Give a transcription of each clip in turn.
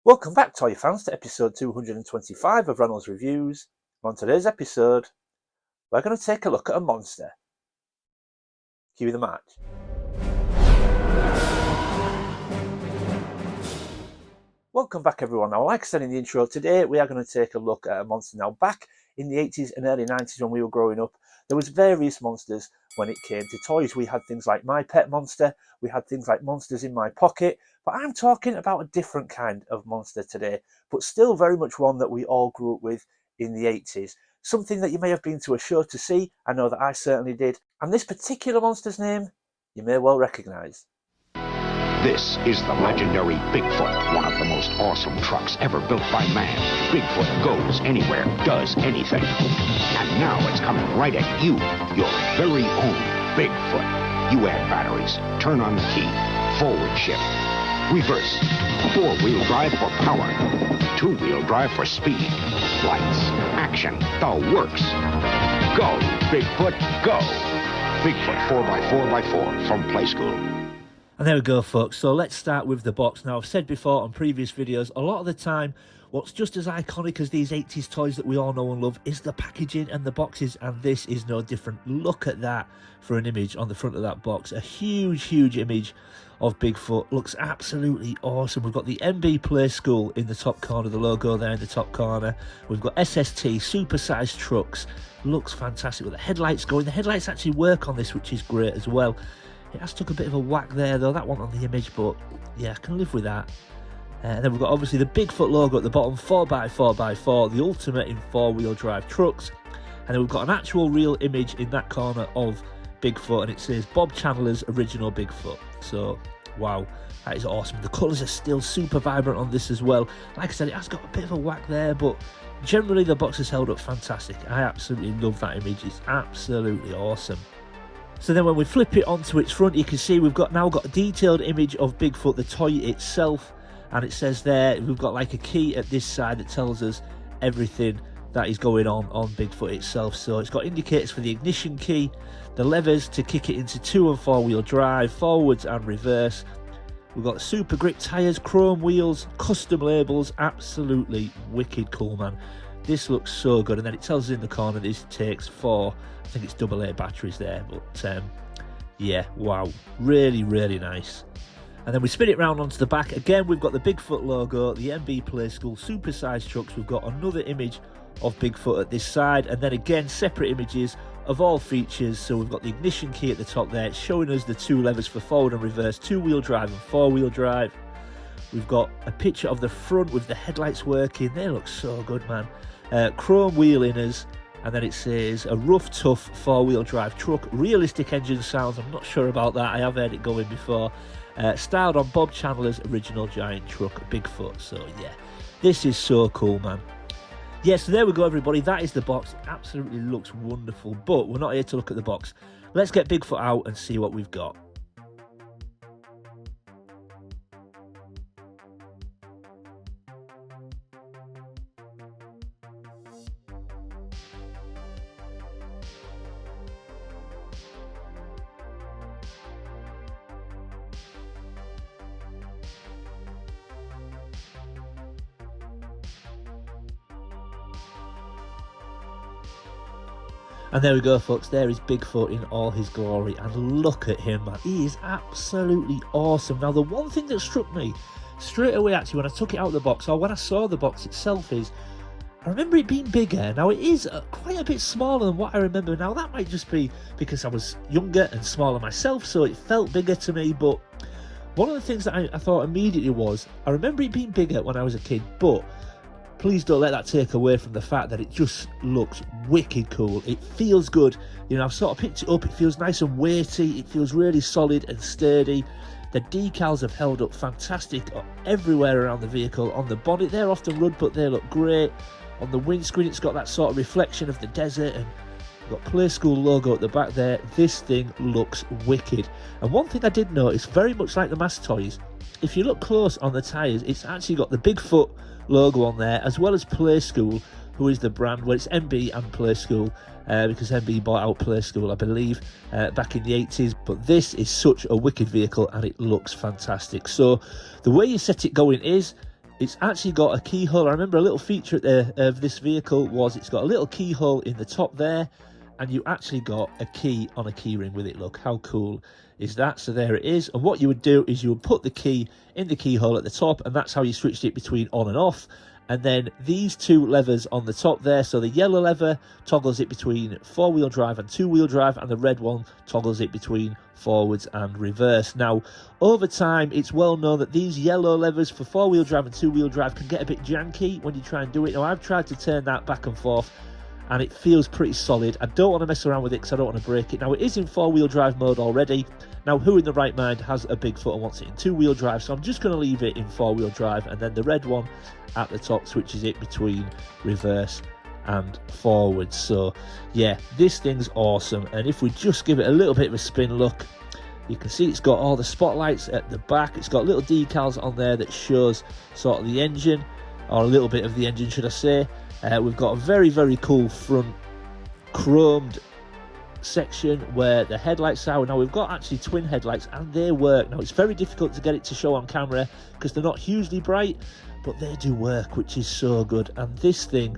Welcome back, toy fans, to episode 225 of Reynolds Reviews. On today's episode, we're going to take a look at a monster. Cue the march. Welcome back, everyone. Now, like I said in the intro, today we are going to take a look at a monster. Now, back in the 80s and early 90s when we were growing up, there was various monsters when it came to toys. We had things like My Pet Monster, we had things like Monsters in My Pocket, but I'm talking about a different kind of monster today, but still very much one that we all grew up with in the 80s. Something that you may have been to a show to see, I know that I certainly did, and this particular monster's name you may well recognise. This is the legendary Bigfoot, one of the most awesome trucks ever built by man. Bigfoot goes anywhere, does anything. And now it's coming right at you, your very own Bigfoot. You add batteries, turn on the key, forward shift, reverse, four-wheel drive for power, two-wheel drive for speed, lights, action, the works. Go, Bigfoot, go. Bigfoot 4x4x4 from Playskool. And there we go, folks. So let's start with the box. Now, I've said before on previous videos, a lot of the time, what's just as iconic as these 80s toys that we all know and love is the packaging and the boxes, and this is no different. Look at that for an image on the front of that box. A huge, huge image of Bigfoot. Looks absolutely awesome. We've got the MB Playskool in the top corner, the logo there in the top corner. We've got SST, super-sized trucks. Looks fantastic with the headlights going. The headlights actually work on this, which is great as well. It has took a bit of a whack there, though. That one on the image, but yeah, I can live with that. And then we've got obviously the Bigfoot logo at the bottom, 4x4x4, the ultimate in four-wheel drive trucks. And then we've got an actual real image in that corner of Bigfoot, and it says Bob Chandler's original Bigfoot. So, wow, that is awesome. The colours are still super vibrant on this as well. Like I said, it has got a bit of a whack there, but generally the box has held up fantastic. I absolutely love that image. It's absolutely awesome. So then when we flip it onto its front, you can see we've now got a detailed image of Bigfoot, the toy itself. And it says there, we've got like a key at this side that tells us everything that is going on Bigfoot itself. So it's got indicators for the ignition key, the levers to kick it into 2- and 4-wheel drive, forwards and reverse. We've got super grip tyres, chrome wheels, custom labels. Absolutely wicked cool, man. This looks so good. And then it tells us in the corner this takes 4, I think it's AA batteries there, but yeah, wow, really, really nice. And then we spin it round onto the back. Again, we've got the Bigfoot logo, the MB Playskool super-sized trucks. We've got another image of Bigfoot at this side, and then again, separate images of all features. So we've got the ignition key at the top there. It's showing us the 2 levers for forward and reverse, 2-wheel drive and 4-wheel drive. We've got a picture of the front with the headlights working. They look so good, man. Chrome wheel inners. And then it says a rough, tough 4-wheel drive truck. Realistic engine sounds. I'm not sure about that. I have heard it going before. Styled on Bob Chandler's original giant truck, Bigfoot. So yeah, this is so cool, man. Yeah, so there we go, everybody. That is the box. It absolutely looks wonderful. But we're not here to look at the box. Let's get Bigfoot out and see what we've got. And there we go, folks. There is Bigfoot in all his glory. And look at him, man. He is absolutely awesome. Now, the one thing that struck me straight away, actually, when I took it out of the box, or when I saw the box itself, is I remember it being bigger. Now, it is quite a bit smaller than what I remember. Now, that might just be because I was younger and smaller myself, so it felt bigger to me. But one of the things that I thought immediately was, I remember it being bigger when I was a kid, but please don't let that take away from the fact that it just looks wicked cool. It feels good. You know, I've sort of picked it up. It feels nice and weighty. It feels really solid and sturdy. The decals have held up fantastic everywhere around the vehicle. On the bonnet, they're often rugged, but they look great. On the windscreen, it's got that sort of reflection of the desert, and we've got Playskool logo at the back there. This thing looks wicked. And one thing I did notice, very much like the Mass Toys, if you look close on the tyres, it's actually got the Bigfoot logo on there, as well as Playskool, who is the brand. Well, it's MB and Playskool, because MB bought out Playskool, I believe, back in the 80s. But this is such a wicked vehicle, and it looks fantastic. So the way you set it going is, it's actually got a keyhole. I remember a little feature of this vehicle was it's got a little keyhole in the top there, and you actually got a key on a key ring with it. Look, how cool is that? So there it is. And what you would do is you would put the key in the keyhole at the top, and that's how you switched it between on and off. And then these two levers on the top there, so the yellow lever toggles it between four-wheel drive and two-wheel drive, and the red one toggles it between forwards and reverse. Now, over time, it's well known that these yellow levers for four-wheel drive and two-wheel drive can get a bit janky when you try and do it. Now, I've tried to turn that back and forth, and it feels pretty solid. I don't want to mess around with it because I don't want to break it. Now, it is in four-wheel drive mode already. Now, who in the right mind has a Bigfoot and wants it in two-wheel drive? So I'm just going to leave it in four-wheel drive, and then the red one at the top switches it between reverse and forward. So yeah, this thing's awesome. And if we just give it a little bit of a spin, look, you can see it's got all the spotlights at the back. It's got little decals on there that shows sort of the engine, or a little bit of the engine, should I say. We've got a very, very cool front chromed section where the headlights are. Now, we've got actually twin headlights, and they work. Now, it's very difficult to get it to show on camera because they're not hugely bright, but they do work, which is so good. And this thing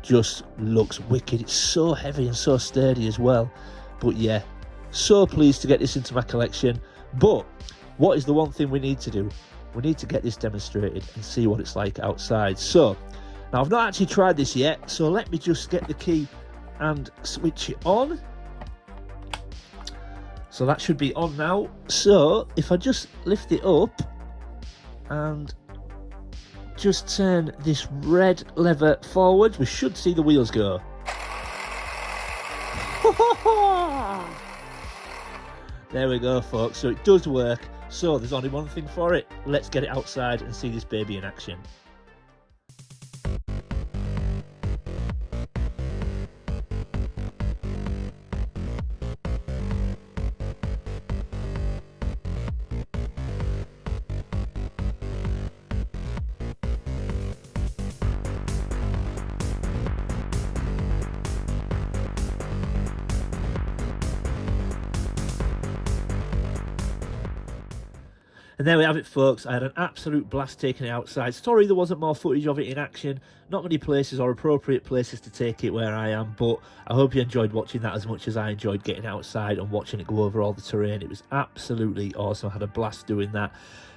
just looks wicked. It's so heavy and so sturdy as well. But yeah, so pleased to get this into my collection. But what is the one thing we need to do? We need to get this demonstrated and see what it's like outside. So now, I've not actually tried this yet, so let me just get the key and switch it on. So that should be on now. So if I just lift it up and just turn this red lever forward, we should see the wheels go. There we go, folks. So it does work. So there's only one thing for it. Let's get it outside and see this baby in action. And there we have it, folks. I had an absolute blast taking it outside. Sorry there wasn't more footage of it in action. Not many places or appropriate places to take it where I am, but I hope you enjoyed watching that as much as I enjoyed getting outside and watching it go over all the terrain. It was absolutely awesome. I had a blast doing that.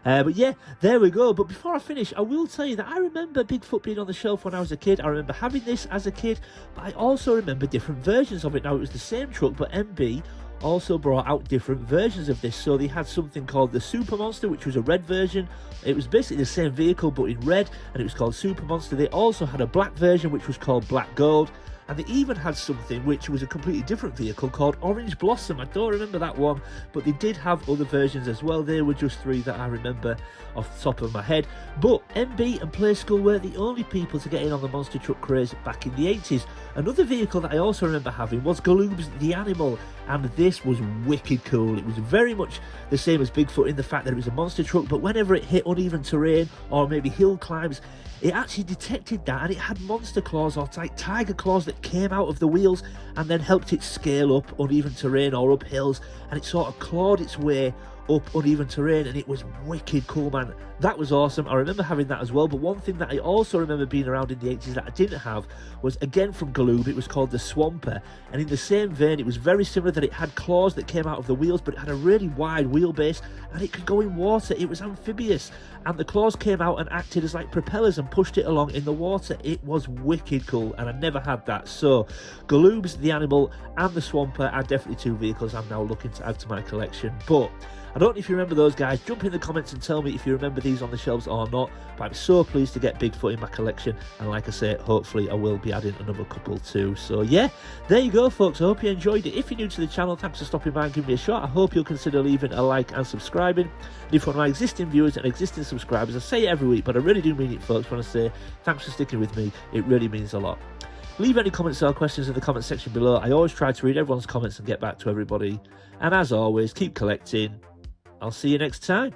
But yeah, there we go. But before I finish, I will tell you that I remember Bigfoot being on the shelf when I was a kid. I remember having this as a kid, but I also remember different versions of it. Now, it was the same truck, but MB also brought out different versions of this. So they had something called the Super Monster, which was a red version. It was basically the same vehicle but in red, and it was called Super Monster. They also had a black version which was called Black Gold, and they even had something which was a completely different vehicle called Orange Blossom. I don't remember that one, but they did have other versions as well. They were just three that I remember off the top of my head. But MB and Playskool were the only people to get in on the monster truck craze back in the 80s. Another vehicle that I also remember having was Galoob's The Animal, and this was wicked cool. It was very much the same as Bigfoot in the fact that it was a monster truck, but whenever it hit uneven terrain or maybe hill climbs, it actually detected that, and it had monster claws or tiger claws that came out of the wheels and then helped it scale up uneven terrain or up hills, and it sort of clawed its way up uneven terrain, and it was wicked cool, man. That was awesome. I remember having that as well. But one thing that I also remember being around in the 80s that I didn't have was, again from Galoob, it was called the Swamper, and in the same vein, it was very similar, that it had claws that came out of the wheels, but it had a really wide wheelbase, and it could go in water. It was amphibious, and the claws came out and acted as like propellers and pushed it along in the water. It was wicked cool, and I never had that. So Galoob's The Animal and the Swamper are definitely two vehicles I'm now looking to add to my collection. But I don't know if you remember those, guys. Jump in the comments and tell me if you remember these on the shelves or not. But I'm so pleased to get Bigfoot in my collection, and like I say, hopefully I will be adding another couple too. So yeah, there you go, folks. I hope you enjoyed it. If you're new to the channel, thanks for stopping by and giving me a shot. I hope you'll consider leaving a like and subscribing. And if you're one of my existing viewers and existing subscribers, I say it every week, but I really do mean it, folks, when I say thanks for sticking with me. It really means a lot. Leave any comments or questions in the comment section below. I always try to read everyone's comments and get back to everybody. And as always, keep collecting. I'll see you next time.